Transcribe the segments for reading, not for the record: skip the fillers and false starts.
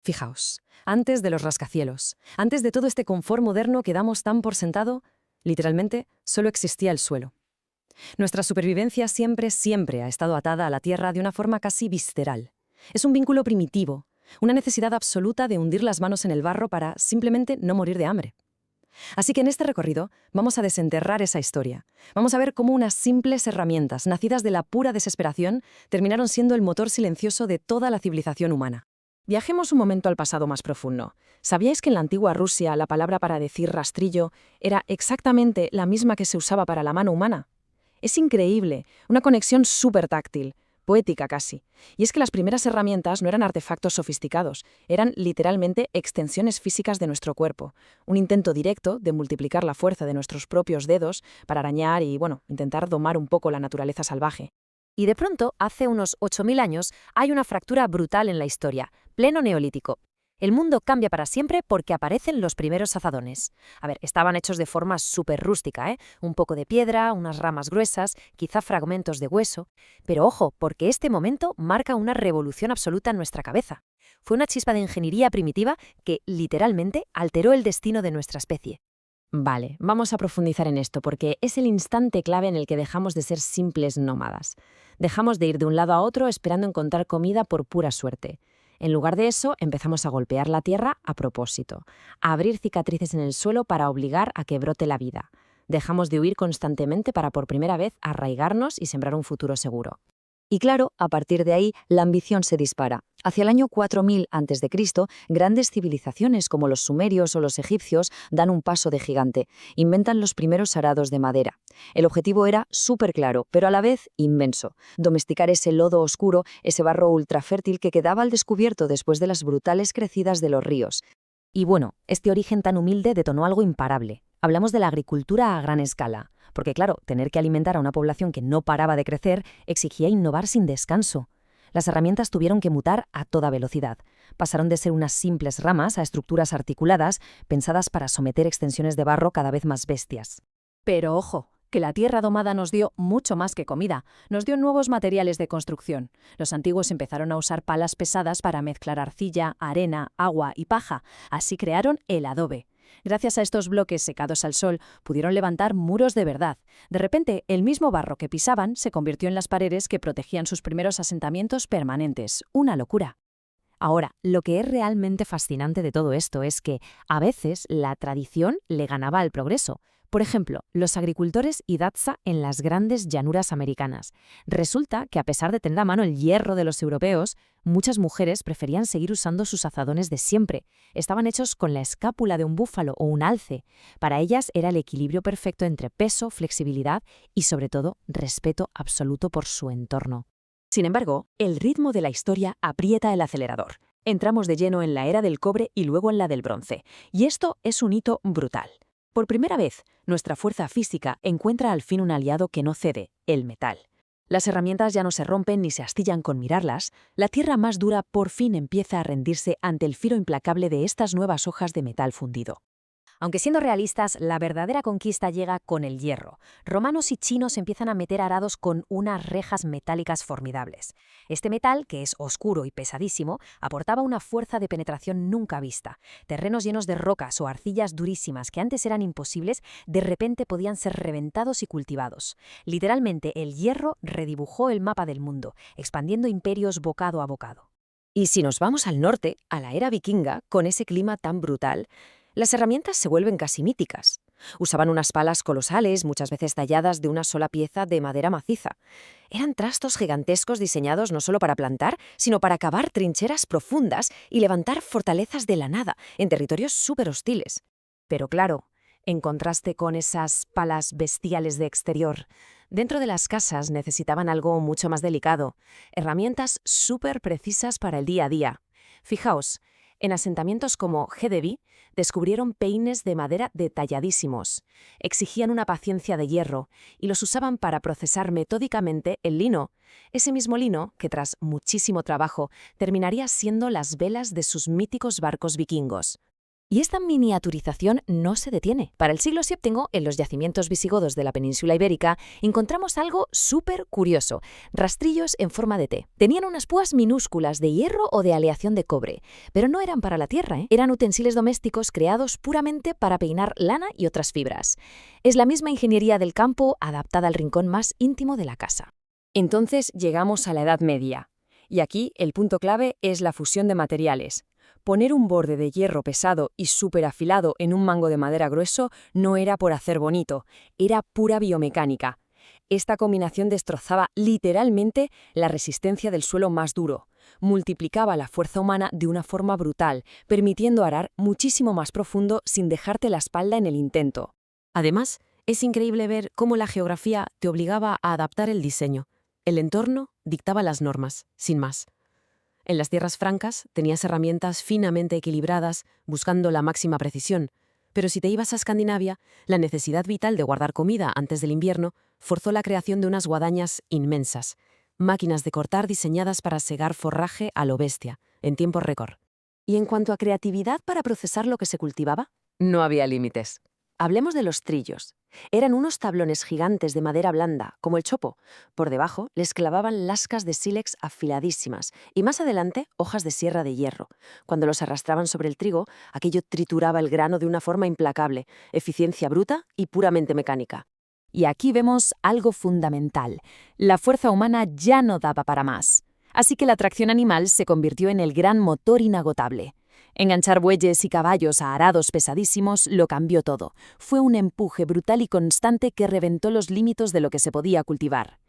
Fijaos, antes de los rascacielos, antes de todo este confort moderno que damos tan por sentado, literalmente solo existía el suelo. Nuestra supervivencia siempre ha estado atada a la tierra de una forma casi visceral. Es un vínculo primitivo, una necesidad absoluta de hundir las manos en el barro para simplemente no morir de hambre. Así que en este recorrido vamos a desenterrar esa historia. Vamos a ver cómo unas simples herramientas, nacidas de la pura desesperación, terminaron siendo el motor silencioso de toda la civilización humana. Viajemos un momento al pasado más profundo. ¿Sabíais que en la antigua Rusia la palabra para decir rastrillo era exactamente la misma que se usaba para la mano humana? Es increíble, una conexión súper táctil, poética casi. Y es que las primeras herramientas no eran artefactos sofisticados, eran literalmente extensiones físicas de nuestro cuerpo, un intento directo de multiplicar la fuerza de nuestros propios dedos para arañar y, intentar domar un poco la naturaleza salvaje. Y de pronto, hace unos 8.000 años, hay una fractura brutal en la historia, pleno neolítico. El mundo cambia para siempre porque aparecen los primeros azadones. A ver, estaban hechos de forma súper rústica, ¿eh? Un poco de piedra, unas ramas gruesas, quizá fragmentos de hueso. Pero ojo, porque este momento marca una revolución absoluta en nuestra cabeza. Fue una chispa de ingeniería primitiva que, literalmente, alteró el destino de nuestra especie. Vale, vamos a profundizar en esto porque es el instante clave en el que dejamos de ser simples nómadas. Dejamos de ir de un lado a otro esperando encontrar comida por pura suerte. En lugar de eso, empezamos a golpear la tierra a propósito, a abrir cicatrices en el suelo para obligar a que brote la vida. Dejamos de huir constantemente para por primera vez arraigarnos y sembrar un futuro seguro. Y claro, a partir de ahí, la ambición se dispara. Hacia el año 4000 a.C., grandes civilizaciones como los sumerios o los egipcios dan un paso de gigante. Inventan los primeros arados de madera. El objetivo era súper claro, pero a la vez inmenso. Domesticar ese lodo oscuro, ese barro ultrafértil que quedaba al descubierto después de las brutales crecidas de los ríos. Y bueno, este origen tan humilde detonó algo imparable. Hablamos de la agricultura a gran escala, porque claro, tener que alimentar a una población que no paraba de crecer exigía innovar sin descanso. Las herramientas tuvieron que mutar a toda velocidad. Pasaron de ser unas simples ramas a estructuras articuladas, pensadas para someter extensiones de barro cada vez más bestias. Pero ojo, que la tierra domada nos dio mucho más que comida, nos dio nuevos materiales de construcción. Los antiguos empezaron a usar palas pesadas para mezclar arcilla, arena, agua y paja. Así crearon el adobe. Gracias a estos bloques secados al sol, pudieron levantar muros de verdad. De repente, el mismo barro que pisaban se convirtió en las paredes que protegían sus primeros asentamientos permanentes. Una locura. Ahora, lo que es realmente fascinante de todo esto es que, a veces, la tradición le ganaba al progreso. Por ejemplo, los agricultores Hidatsa en las grandes llanuras americanas. Resulta que, a pesar de tener a mano el hierro de los europeos, muchas mujeres preferían seguir usando sus azadones de siempre. Estaban hechos con la escápula de un búfalo o un alce. Para ellas era el equilibrio perfecto entre peso, flexibilidad y, sobre todo, respeto absoluto por su entorno. Sin embargo, el ritmo de la historia aprieta el acelerador. Entramos de lleno en la era del cobre y luego en la del bronce. Y esto es un hito brutal. Por primera vez, nuestra fuerza física encuentra al fin un aliado que no cede, el metal. Las herramientas ya no se rompen ni se astillan con mirarlas. La tierra más dura por fin empieza a rendirse ante el filo implacable de estas nuevas hojas de metal fundido. Aunque siendo realistas, la verdadera conquista llega con el hierro. Romanos y chinos empiezan a meter arados con unas rejas metálicas formidables. Este metal, que es oscuro y pesadísimo, aportaba una fuerza de penetración nunca vista. Terrenos llenos de rocas o arcillas durísimas que antes eran imposibles, de repente podían ser reventados y cultivados. Literalmente, el hierro redibujó el mapa del mundo, expandiendo imperios bocado a bocado. Y si nos vamos al norte, a la era vikinga, con ese clima tan brutal, las herramientas se vuelven casi míticas. Usaban unas palas colosales, muchas veces talladas de una sola pieza de madera maciza. Eran trastos gigantescos diseñados no solo para plantar, sino para cavar trincheras profundas y levantar fortalezas de la nada, en territorios súper hostiles. Pero claro, en contraste con esas palas bestiales de exterior, dentro de las casas necesitaban algo mucho más delicado, herramientas súper precisas para el día a día. Fijaos, en asentamientos como Hedeby descubrieron peines de madera detalladísimos. Exigían una paciencia de hierro y los usaban para procesar metódicamente el lino. Ese mismo lino, que tras muchísimo trabajo terminaría siendo las velas de sus míticos barcos vikingos. Y esta miniaturización no se detiene. Para el siglo VII, en los yacimientos visigodos de la península ibérica, encontramos algo súper curioso: rastrillos en forma de T. Tenían unas púas minúsculas de hierro o de aleación de cobre, pero no eran para la tierra, ¿eh? Eran utensilios domésticos creados puramente para peinar lana y otras fibras. Es la misma ingeniería del campo adaptada al rincón más íntimo de la casa. Entonces llegamos a la Edad Media. Y aquí el punto clave es la fusión de materiales. Poner un borde de hierro pesado y súper afilado en un mango de madera grueso no era por hacer bonito, era pura biomecánica. Esta combinación destrozaba literalmente la resistencia del suelo más duro, multiplicaba la fuerza humana de una forma brutal, permitiendo arar muchísimo más profundo sin dejarte la espalda en el intento. Además, es increíble ver cómo la geografía te obligaba a adaptar el diseño. El entorno dictaba las normas, sin más. En las tierras francas tenías herramientas finamente equilibradas, buscando la máxima precisión, pero si te ibas a Escandinavia, la necesidad vital de guardar comida antes del invierno forzó la creación de unas guadañas inmensas, máquinas de cortar diseñadas para segar forraje a lo bestia, en tiempo récord. Y en cuanto a creatividad para procesar lo que se cultivaba, no había límites. Hablemos de los trillos. Eran unos tablones gigantes de madera blanda, como el chopo. Por debajo les clavaban lascas de sílex afiladísimas y más adelante hojas de sierra de hierro. Cuando los arrastraban sobre el trigo, aquello trituraba el grano de una forma implacable, eficiencia bruta y puramente mecánica. Y aquí vemos algo fundamental: la fuerza humana ya no daba para más. Así que la tracción animal se convirtió en el gran motor inagotable. Enganchar bueyes y caballos a arados pesadísimos lo cambió todo. Fue un empuje brutal y constante que reventó los límites de lo que se podía cultivar.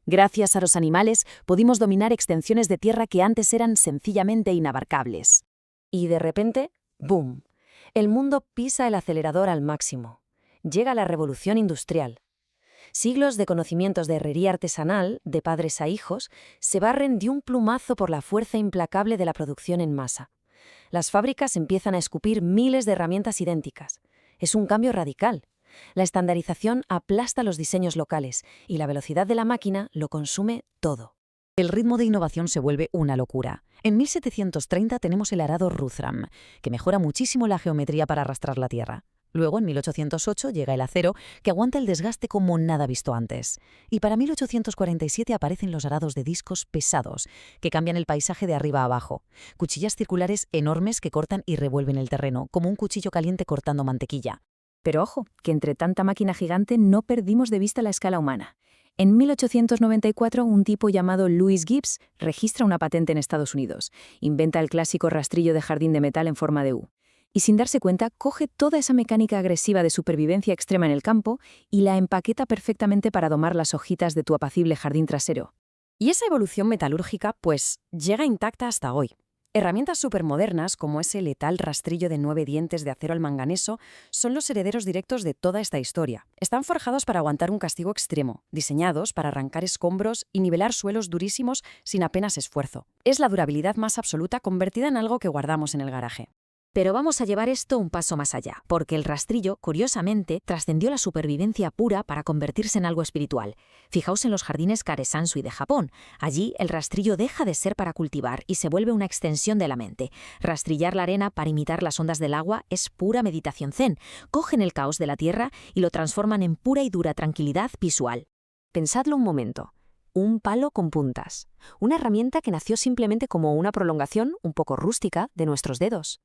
Gracias a los animales pudimos dominar extensiones de tierra que antes eran sencillamente inabarcables. Y de repente, ¡boom! El mundo pisa el acelerador al máximo. Llega la revolución industrial. Siglos de conocimientos de herrería artesanal, de padres a hijos, se barren de un plumazo por la fuerza implacable de la producción en masa. Las fábricas empiezan a escupir miles de herramientas idénticas. Es un cambio radical. La estandarización aplasta los diseños locales y la velocidad de la máquina lo consume todo. El ritmo de innovación se vuelve una locura. En 1730 tenemos el arado Ruthram, que mejora muchísimo la geometría para arrastrar la tierra. Luego, en 1808, llega el acero, que aguanta el desgaste como nada visto antes. Y para 1847 aparecen los arados de discos pesados, que cambian el paisaje de arriba a abajo. Cuchillas circulares enormes que cortan y revuelven el terreno, como un cuchillo caliente cortando mantequilla. Pero ojo, que entre tanta máquina gigante no perdimos de vista la escala humana. En 1894, un tipo llamado Louis Gibbs registra una patente en Estados Unidos. Inventa el clásico rastrillo de jardín de metal en forma de U. Y sin darse cuenta, coge toda esa mecánica agresiva de supervivencia extrema en el campo y la empaqueta perfectamente para domar las hojitas de tu apacible jardín trasero. Y esa evolución metalúrgica, pues, llega intacta hasta hoy. Herramientas supermodernas, como ese letal rastrillo de 9 dientes de acero al manganeso, son los herederos directos de toda esta historia. Están forjados para aguantar un castigo extremo, diseñados para arrancar escombros y nivelar suelos durísimos sin apenas esfuerzo. Es la durabilidad más absoluta convertida en algo que guardamos en el garaje. Pero vamos a llevar esto un paso más allá, porque el rastrillo, curiosamente, trascendió la supervivencia pura para convertirse en algo espiritual. Fijaos en los jardines Karesansui de Japón. Allí el rastrillo deja de ser para cultivar y se vuelve una extensión de la mente. Rastrillar la arena para imitar las ondas del agua es pura meditación zen. Cogen el caos de la tierra y lo transforman en pura y dura tranquilidad visual. Pensadlo un momento. Un palo con puntas. Una herramienta que nació simplemente como una prolongación, un poco rústica, de nuestros dedos.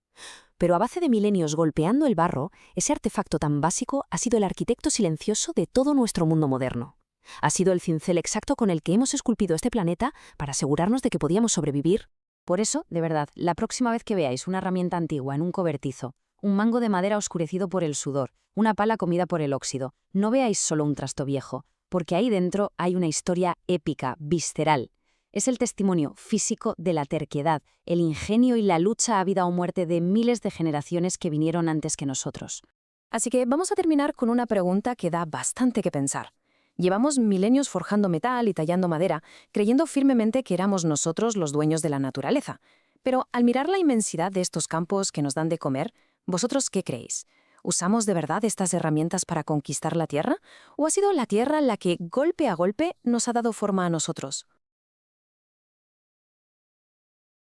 Pero a base de milenios golpeando el barro, ese artefacto tan básico ha sido el arquitecto silencioso de todo nuestro mundo moderno. Ha sido el cincel exacto con el que hemos esculpido este planeta para asegurarnos de que podíamos sobrevivir. Por eso, de verdad, la próxima vez que veáis una herramienta antigua en un cobertizo, un mango de madera oscurecido por el sudor, una pala comida por el óxido, no veáis solo un trasto viejo, porque ahí dentro hay una historia épica, visceral. Es el testimonio físico de la terquedad, el ingenio y la lucha a vida o muerte de miles de generaciones que vinieron antes que nosotros. Así que vamos a terminar con una pregunta que da bastante que pensar. Llevamos milenios forjando metal y tallando madera, creyendo firmemente que éramos nosotros los dueños de la naturaleza. Pero al mirar la inmensidad de estos campos que nos dan de comer, ¿vosotros qué creéis? ¿Usamos de verdad estas herramientas para conquistar la Tierra? ¿O ha sido la Tierra la que, golpe a golpe, nos ha dado forma a nosotros?